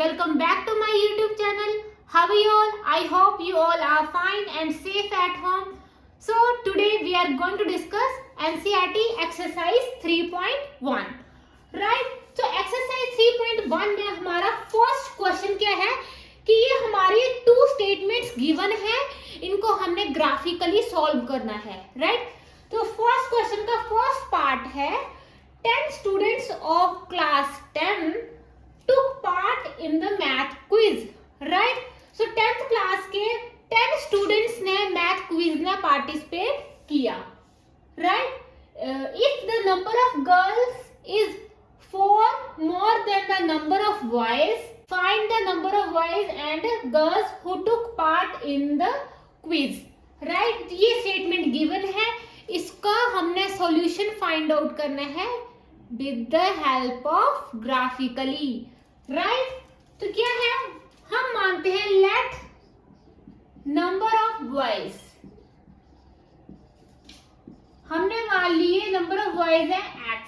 Welcome back to my YouTube channel. How are you all? I hope you all are fine and safe at home. So today we are going to discuss NCERT exercise 3.1. Right? So exercise 3.1 में हमारा first question क्या है कि ये हमारी two statements given है, इनको हमने ग्राफिकली सॉल्व करना है. राइट? तो फर्स्ट क्वेश्चन का फर्स्ट पार्ट है 10 students of class 10 took part in the math quiz. Right? So 10th class के 10 students ने math quiz में participate किया. Right? If the number of girls is 4 more than the number of boys, find the number of boys and girls who took part in the quiz. Right? ये statement given है, इसका हमने solution find out करना है with the help of graphically. Right? तो क्या है, हम मानते हैं let number of boys, हमने मान लिए नंबर ऑफ बॉयज है x.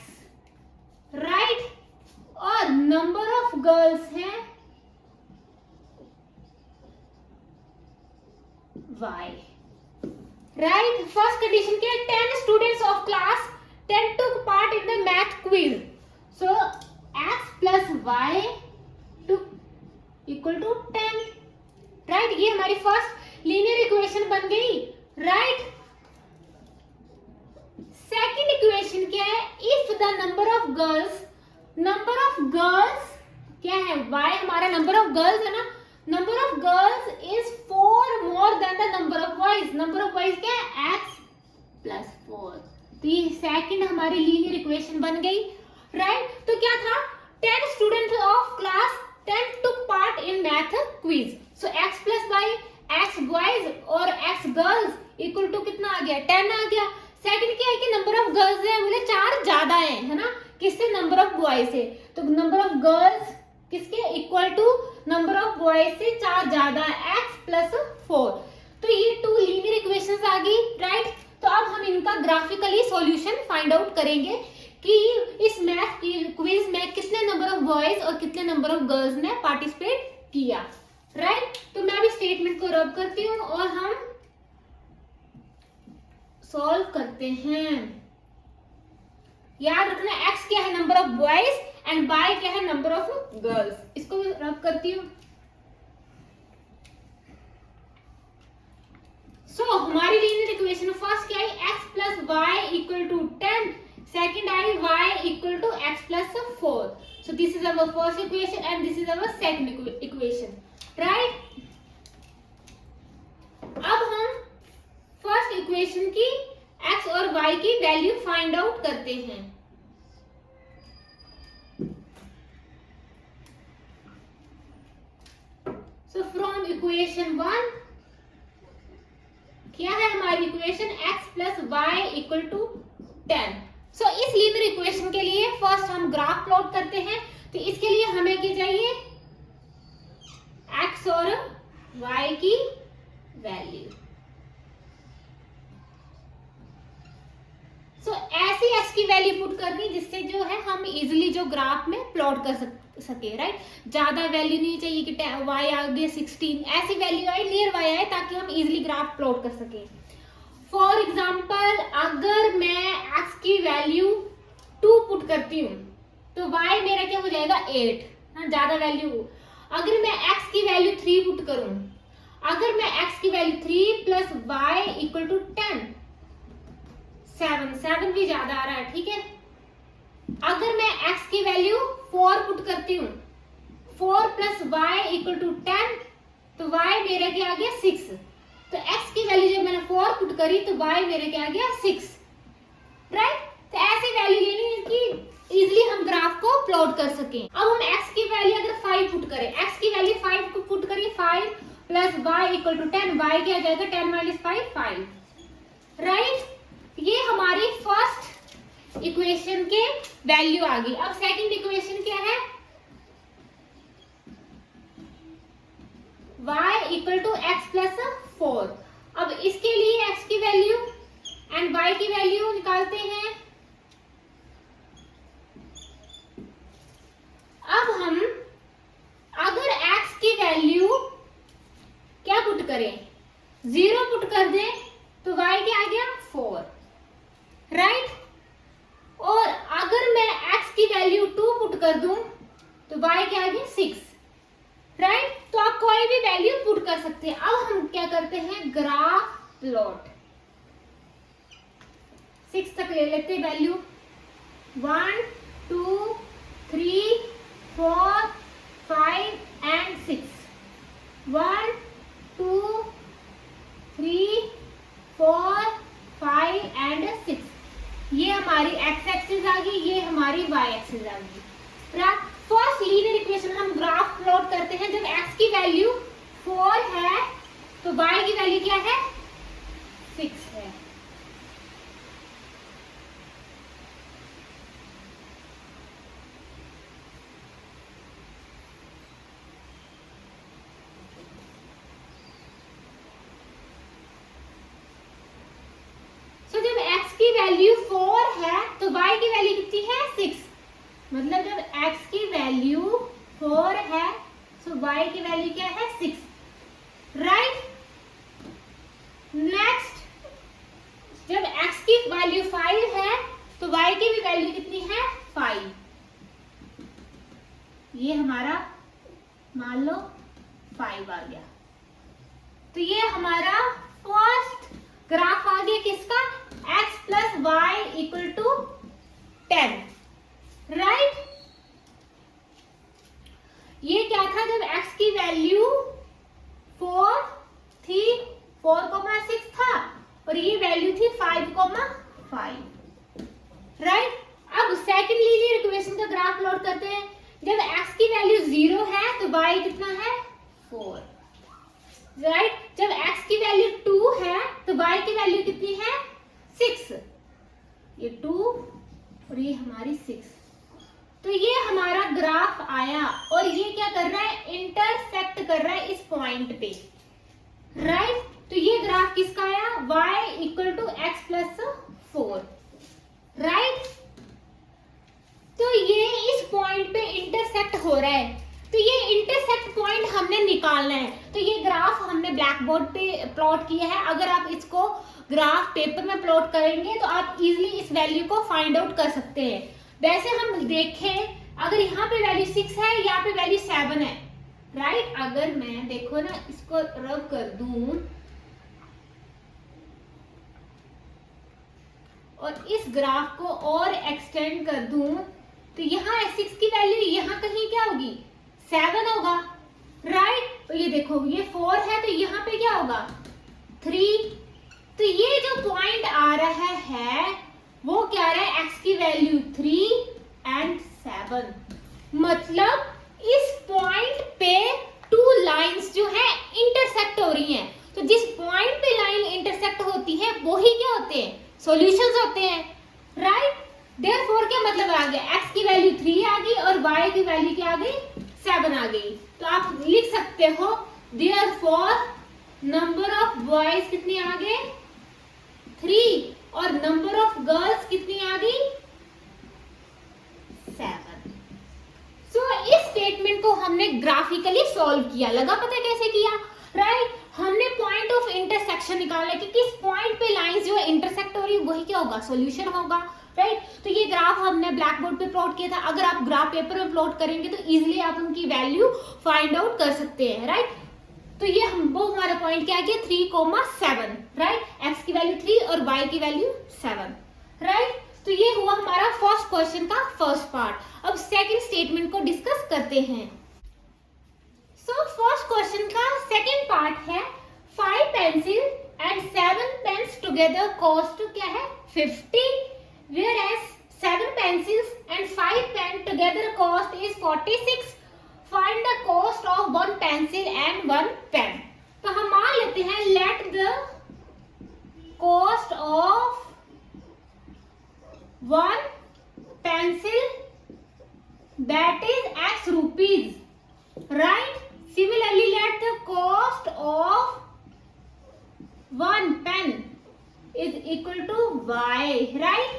राइट? और नंबर ऑफ गर्ल्स है y. राइट? फर्स्ट कंडीशन क्या है, 10 students of class 10 took part in the math quiz. So x plus y took equal to 10. Right? ये हमारी फर्स्ट लीनियर इक्वेशन बन गई. Right? Second equation क्या है, if the number of girls क्या है, y हमारा नंबर ऑफ गर्ल्स है ना, number of girls is 4 more than the number of boys. Number of boys क्या है, x प्लस 4. तो ये सेकंड हमारी लीनियर इक्वेशन बन गई. राइट? तो क्या था, 10 students of class 10 took part in math quiz. So x plus y, x boys और x girls इक्वल टू कितना आ गया, 10 आ गया. सेकंड क्या है कि नंबर ऑफ गर्ल्स है, बोले 4 ज्यादा है ना, किससे, नंबर ऑफ बॉयज से. तो नंबर ऑफ गर्ल्स किसके equal to number of boys से 4 ज्यादा है, x प्लस 4. तो ये टू लीनियर इक्वेशंस आ गई. राइट? तो अब हम इनका ग्राफिकली सॉल्यूशन फाइंड आउट करेंगे कि इस मैथ क्विज में कितने नंबर ऑफ बॉयज और कितने नंबर ऑफ गर्ल्स ने पार्टिसिपेट किया. राइट? तो मैं अभी स्टेटमेंट को रब करती हूँ और हम सॉल्व करते हैं. याद रखना x क्या है, number of boys, and y क्या है, नंबर ऑफ गर्ल्स. इसको रब करती हूँ. सो हमारी लीनियर इक्वेशन फर्स्ट क्या है, x plus y equal to 10. Second I y equal to x plus 4. So this is our first equation and this is our second equation. Right? अब हम first equation की x और y की value find out करते हैं. So from equation 1 क्या है हमारी equation, x plus y equal to 10. So इस लीनियर इक्वेशन के लिए फर्स्ट हम ग्राफ प्लॉट करते हैं. तो इसके लिए हमें क्या चाहिए, x और y की वैल्यू. सो ऐसी x की वैल्यू पुट करनी जिससे जो है हम इजिली जो ग्राफ में प्लॉट कर सके. राइट? ज्यादा वैल्यू नहीं चाहिए कि y आ गया 16, ऐसी वैल्यू आए नियर y आए ताकि हम इजिली ग्राफ प्लॉट कर सके. फॉर एग्जाम्पल अगर मैं x की वैल्यू 2 पुट करती हूँ तो y मेरा क्या हो जाएगा 8. हाँ, ज्यादा वैल्यू. अगर मैं x की वैल्यू 3 पुट करूं, अगर मैं x की value 3 plus y equal to 10, 7 भी ज्यादा आ रहा है. ठीक है? अगर मैं x की वैल्यू 4 पुट करती हूँ, 4 प्लस y इक्वल टू 10, तो y मेरा क्या आ गया 6. तो x की वैल्यू जब मैंने 4 पुट करी तो y मेरे क्या आ गया 6. राइट? तो ऐसी वैल्यू लेनी है कि इजिली हम ग्राफ को प्लॉट कर सकें. अब हम x की वैल्यू अगर 5 पुट करें, x की वैल्यू 5 को पुट करें, 5 plus y equal to 10, y क्या आ जाएगा 10 माइनस 5. राइट? ये हमारी फर्स्ट इक्वेशन के वैल्यू आ गई. अब सेकंड इक्वेशन क्या है, y equal to x plus 4. अब इसके लिए x की वैल्यू एंड y की वैल्यू निकालते हैं. अब हम अगर करें, 0 पुट कर दें तो y क्या आ गया 4, राइट। और अगर मैं x की वैल्यू 2 पुट कर दूं तो y क्या आ गया 6, राइट। तो आप कोई भी वैल्यू पुट कर सकते हैं। अब हम क्या करते हैं, ग्राफ प्लॉट। 6 तक ले लेते हैं वैल्यू, 1 2 3 4 5 एंड 6, 1 2 3 4 5 एंड 6। ये हमारी x एक्सिस आ गई, ये हमारी y एक्सिस आ गई। फर्स्ट लीनियर इक्वेशन हम ग्राफ प्लॉट करते हैं। जब x की वैल्यू 4 है तो y की वैल्यू क्या है 6 है। तो जब x की वैल्यू 4 है तो y की वैल्यू कितनी है 6। मतलब जब x की वैल्यू 4 है तो y की वैल्यू क्या है 6, राइट। नेक्स्ट, जब x की वैल्यू 5 है तो y की भी वैल्यू कितनी है 5। ये हमारा मान लो 5 आ गया। तो ये हमारा फर्स्ट ग्राफ आ गया किसका, x plus y equal to 10, right. ये क्या था, जब x की वैल्यू 4 थी, 4,6 था और ये वैल्यू थी 5,5, राइट। अब सेकंड लीनियर इक्वेशन का ग्राफ प्लॉट करते हैं। जब x की वैल्यू 0 है तो y कितना है 4, राइट। जब x की वैल्यू 2 है तो y की वैल्यू कितनी है 6, ये 2 और ये हमारी 6। तो ये हमारा ग्राफ आया और ये क्या कर रहा है, इंटरसेक्ट कर रहा है इस पॉइंट पे, राइट। तो ये ग्राफ किसका आया, y equal to x plus 4, right. तो ये इस पॉइंट पे इंटरसेक्ट हो रहा है। तो ये इंटरसेक्ट पॉइंट हमने निकालना है। तो ये ग्राफ हमने ब्लैक बोर्ड पे प्लॉट किया है। अगर आप इसको ग्राफ पेपर में प्लॉट करेंगे तो आप इजीली इस वैल्यू को फाइंड आउट कर सकते हैं। वैसे हम देखें, अगर यहाँ पे वैल्यू 6 है, यहाँ पे वैल्यू 7 है, राइट। अगर मैं देखो ना इसको रब कर दूं और इस ग्राफ को और एक्सटेंड कर दूं तो यहाँ 6 की वैल्यू यहाँ कहीं क्या होगी 7 होगा, राइट। तो ये देखो ये 4 है तो यहाँ पे क्या होगा 3। तो ये जो पॉइंट आ रहा है वो क्या आ रहा है, x की वैल्यू 3 एंड 7। मतलब इस पॉइंट पे 2 लाइंस जो है इंटरसेक्ट हो रही हैं। तो जिस पॉइंट पे लाइन इंटरसेक्ट होती है वो ही क्या होते हैं, सॉल्यूशंस होते हैं, राइट। देयरफॉर क्या मतलब आ गया, x की वैल्यू 3 आ गई और y की वैल्यू क्या आ गई 7 आ गई। तो आप लिख सकते हो देयरफॉर नंबर ऑफ बॉयज कितनी आ गए 3 और नंबर ऑफ गर्ल्स कितनी आ गई 7। सो इस स्टेटमेंट को हमने ग्राफिकली सॉल्व किया। लगा पता कैसे किया, राइट। हमने पॉइंट ऑफ इंटरसेक्शन निकालना कि किस पॉइंट पे लाइंस जो है इंटरसेक्ट हो रही है वही क्या होगा, सॉल्यूशन होगा, राइट। तो ये ग्राफ हमने ब्लैक बोर्ड पे प्लॉट किया था। अगर आप ग्राफ पेपर में प्लॉट करेंगे तो इजीली आप उनकी वैल्यू फाइंड आउट कर सकते हैं, राइट। तो ये वो हमारा पॉइंट क्या गया 3,7, राइट। x की वैल्यू 3 और y की वैल्यू 7, राइट। तो ये हुआ हमारा फर्स्ट क्वेश्चन का फर्स्ट पार्ट। अब सेकंड स्टेटमेंट को डिस्कस करते हैं। सो फर्स्ट क्वेश्चन का सेकंड पार्ट है 5 pencil and 7 pens together cost क्या है 50, whereas 7 pencils and 5 pen together cost is 46. Find the cost of 1 pencil and 1 pen. तो हम मान लेते हैं let the cost of 1 pencil that is x rupees, right. Similarly let the cost of 1 pen is equal to y, right.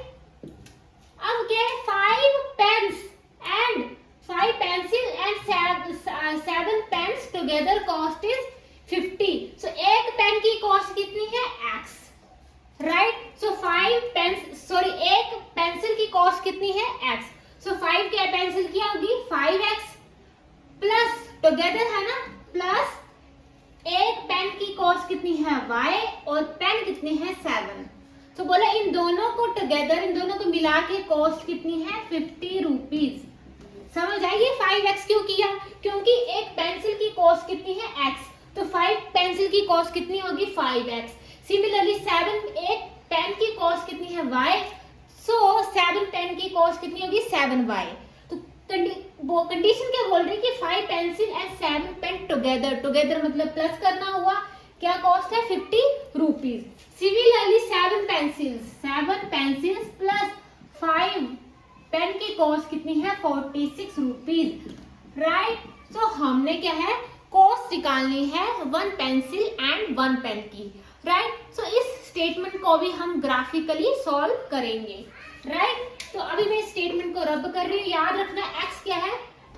अब क्या है 5 pens and 5 pencil and 7 pens together cost is 50। So एक की कॉस्ट कितनी है x, right. सो एक pencil की cost कितनी है x, सो 5 क्या पेंसिल की होगी 5x प्लस टुगेदर है ना, प्लस एक पेन की कॉस्ट कितनी है y और पेन कितनी है 7। तो बोला इन दोनों को टुगेदर, इन दोनों को मिला के कॉस्ट कितनी है 50 रुपीज। समझ आई? ये 5x क्यों किया, क्योंकि एक पेंसिल की कॉस्ट कितनी है x, तो 5 पेंसिल की कॉस्ट कितनी होगी 5x। सिमिलरली 7 एक पेन की कॉस्ट कितनी है y, सो 7 पेन की कॉस्ट कितनी होगी 7y। तो कंडीशन क्या बोल रही है कि 5 pencil and 7 pen together, together मतलब प्लस करना हुआ, क्या कॉस्ट है 50 rupees. Similarly 7 pencils plus 5 pen की कॉस्ट कितनी है 46 रुपीज, राइट। तो हमने क्या है कॉस्ट निकालनी है 1 पेंसिल एंड 1 पेन की, राइट। सो इस स्टेटमेंट को भी हम ग्राफिकली सॉल्व करेंगे, राइट। तो अभी मैं स्टेटमेंट को रब कर रही हूँ। याद रखना x क्या है,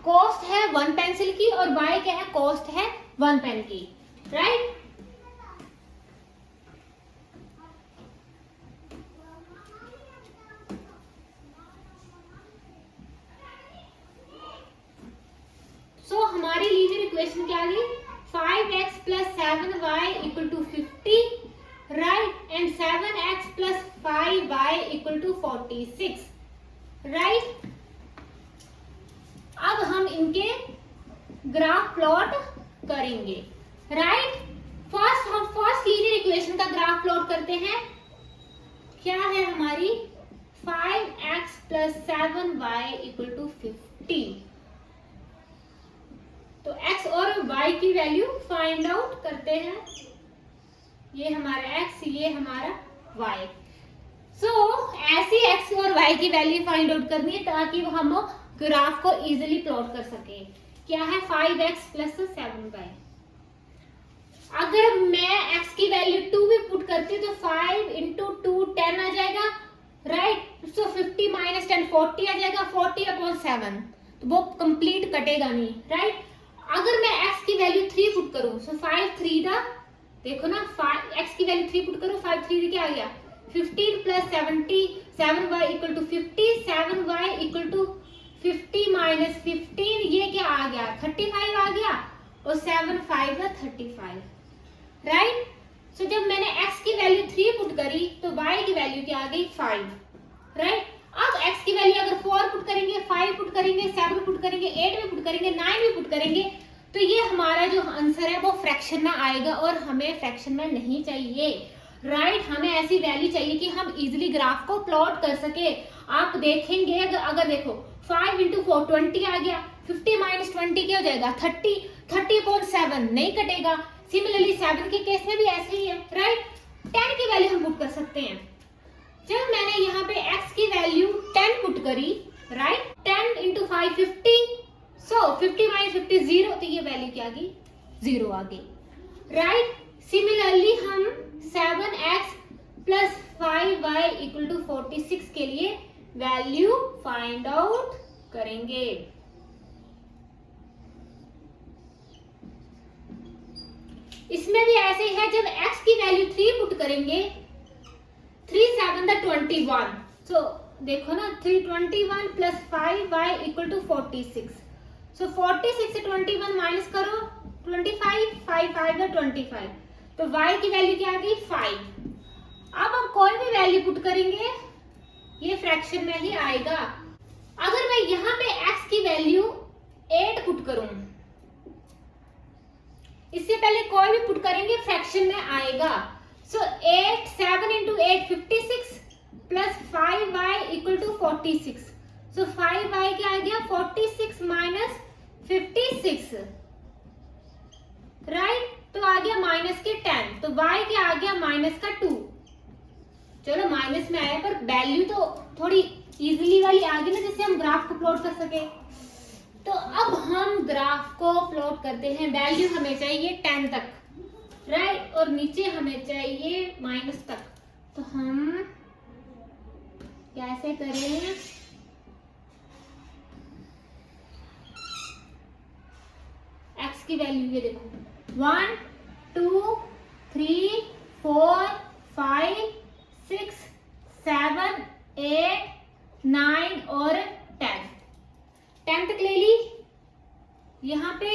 कॉस्ट है 1 पेंसिल की, और y क्या है, कॉस्ट है 1 पेन की, राइट। सो हमारी लीनियर इक्वेशन क्या आ गई, 5x plus 7y equal to 50, right, and 7x plus 5y equal to 46, right. अब हम इनके ग्राफ प्लॉट करेंगे, राइट। हम फर्स्ट लीनियर इक्वेशन का ग्राफ प्लॉट करते हैं। क्या है हमारी 5x plus 7y equal to 50। तो x और y की वैल्यू फाइंड आउट करते हैं। ये हमारा x, ये हमारा y। ऐसी x और y की वैल्यू फाइंड आउट करनी है ताकि हम ग्राफ को इजीली प्लॉट कर सके। क्या है 5x प्लस 7y। अगर मैं x की वैल्यू 2 भी पुट करती तो 5 इंटू 2 10 आ जाएगा, राइट। सो 50 माइनस 10 40 आ जाएगा, 40 अपॉन 7, तो वो कंप्लीट कटेगा नहीं, राइट। अगर मैं x की वैल्यू 3 पुट करूं, सो 5 3 दा, देखो ना, x की वैल्यू 3 पुट करो, 5 3 क्या आ गया 15 plus 70, 7y equal to 50, 7y equal to 50 minus 15, ये क्या आ गया 35 आ गया, और 7 5 का 35, राइट। सो जब मैंने x की वैल्यू 3 पुट करी तो y की वैल्यू क्या आ गई 5, राइट। अब x की वैल्यू अगर 4 पुट करेंगे, 5 पुट करेंगे, 7 पुट करेंगे, 8 भी पुट करेंगे, 9 भी पुट करेंगे, तो ये हमारा जो आंसर है वो फ्रैक्शन में आएगा, और हमें फ्रैक्शन में नहीं चाहिए, राइट। हमें ऐसी वैल्यू चाहिए कि हम इजीली ग्राफ को प्लॉट कर सके। आप देखेंगे अगर देखो 5 इंटू 4 20 आ गया, 50 माइनस 20 क्या हो जाएगा 30, 30/7 नहीं कटेगा। सिमिलरली 7 के केस में भी ऐसे ही है, राइट। 10 की वैल्यू हम पुट कर सकते हैं। जब मैंने यहाँ पे x की वैल्यू 10 पुट करी, राइट, 10 इंटू 5 50, सो 50 माइनस 50 0, तो ये वैल्यू क्या आ गई 0 आ गई, राइट। सिमिलरली हम 7x plus 5y equal to 46 के लिए वैल्यू फाइंड आउट करेंगे। इसमें भी ऐसे ही है, जब x की वैल्यू 3 पुट करेंगे, 3 7 21, सो देखो ना 321 प्लस 5y इक्वल टू 46, सो 46 से 21 माइनस करो 25, 5 5 25, तो y की वैल्यू क्या आ गई 5। अब हम कोई भी वैल्यू पुट करेंगे ये फ्रैक्शन में ही आएगा। अगर मैं यहाँ पे x की वैल्यू 8 पुट करूं, इससे पहले कोई भी पुट करेंगे फ्रैक्शन में आएगा। So 8 7 into 8 56 plus 5y equal to 46, so 5y क्या आ गया 46 माइनस 56, राइट। तो आ गया माइनस के 10, तो y क्या आ गया माइनस का 2। चलो माइनस में आया, पर वैल्यू तो थोड़ी इजीली वाली आ गई ना, जिससे हम ग्राफ को प्लॉट कर सके। तो अब हम ग्राफ को प्लॉट करते हैं। वैल्यू हमें चाहिए 10 तक, राइट, और नीचे हमें चाहिए माइनस तक। तो हम कैसे करें, x की वैल्यू ये देखो 1 2 3, 4, 5, 6, 7, 8, 9 और 10. 10 तक ले ली. यहाँ पे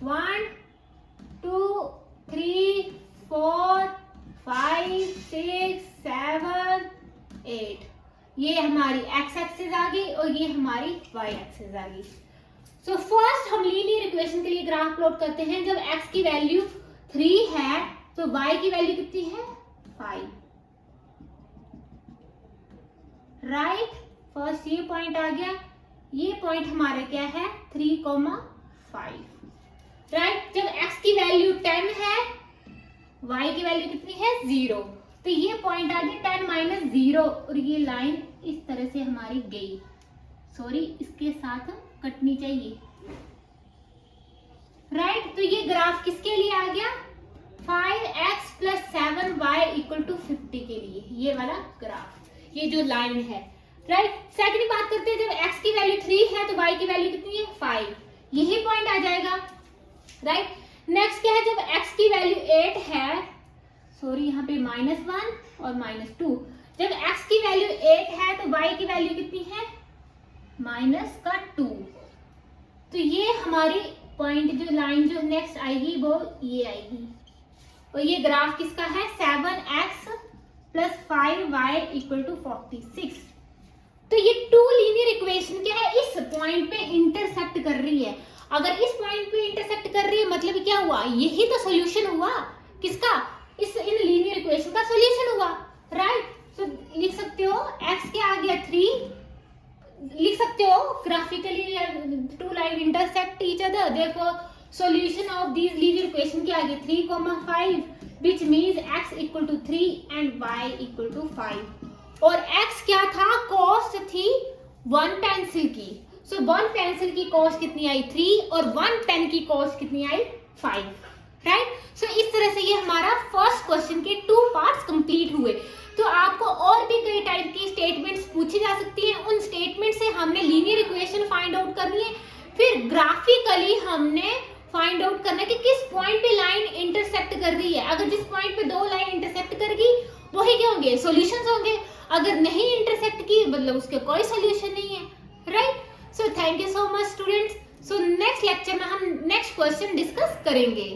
1, 2, 3, 4, 5, 6, 7, 8. ये हमारी x एक्सिस आ गई और ये हमारी y एक्सिस आ गई. सो फर्स्ट हम लीनियर इक्वेशन के लिए ग्राफ प्लॉट करते हैं. जब x की वैल्यू 3 है तो y की वैल्यू कितनी है? 5. राइट. फर्स्ट ये पॉइंट आ गया. ये पॉइंट हमारा क्या है? 3,5. राइट. जब x की वैल्यू 10 है, y की वैल्यू कितनी है? 0. तो ये पॉइंट आ गया 10 माइनस 0 और ये लाइन इस तरह से हमारी गई. सॉरी, इसके साथ कटनी चाहिए. राइट. तो ये ग्राफ किसके लिए आ गया? 5x plus 7y equal to 50 के लिए. ये वाला ग्राफ, ये जो लाइन है. राइट. सेकंड बात करते हैं. जब x की वैल्यू 3 है तो y की वैल्यू कितनी है? 5. यही पॉइंट आ जाएगा. राइट. नेक्स्ट क्या है? जब x की वैल्यू 8 है, सॉरी यहाँ पे -1 और -2. जब x की वैल्यू 8 है तो y की वैल्यू कितनी है? -2. तो ये हमारी पॉइंट जो लाइन जो नेक्स्ट आएगी वो ये आएगी. और ये ग्राफ किसका है? 7x plus 5y equal to 46. तो ये टू लीनियर इक्वेशन क्या है? इस पॉइंट पे इंटरसेक्ट कर रही है. अगर इस पॉइंट पे इंटरसेक्ट कर रही है मतलब क्या हुआ? यही तो सोल्यूशन हुआ. किसका? इन लीनियर इक्वेशन का सोल्यूशन हुआ. राइट. तो लिख सकते हो x क्या आ गया? 3. लिख सकते हो graphically two line intersect each other. देखो solution of this linear equation क्या आ गया? 3,5 which means x equal to 3 and y equal to 5. और x क्या था? कॉस्ट थी 1 पेंसिल की. सो 1 पेंसिल की कॉस्ट कितनी आई? 3 और 1 पेन की कॉस्ट कितनी आई? 5. राइट. सो इस तरह से ये हमारा फर्स्ट क्वेश्चन के 2 पार्ट्स कंप्लीट हुए. तो आपको और भी कई टाइप की स्टेटमेंट्स पूछी जा सकती हैं. उन स्टेटमेंट से हमने लीनियर इक्वेशन फाइंड आउट करनी है. फिर ग्राफिकली हमने फाइंड आउट करना है कि किस पॉइंट पे लाइन इंटरसेक्ट कर रही है. अगर जिस पॉइंट पे 2 लाइन इंटरसेक्ट करेगी वही क्या होंगे? सॉल्यूशंस होंगे. अगर नहीं इंटरसेक्ट की मतलब उसके कोई सॉल्यूशन नहीं है. Right. So thank you so much students. So next lecture में हम नेक्स्ट क्वेश्चन डिस्कस करेंगे.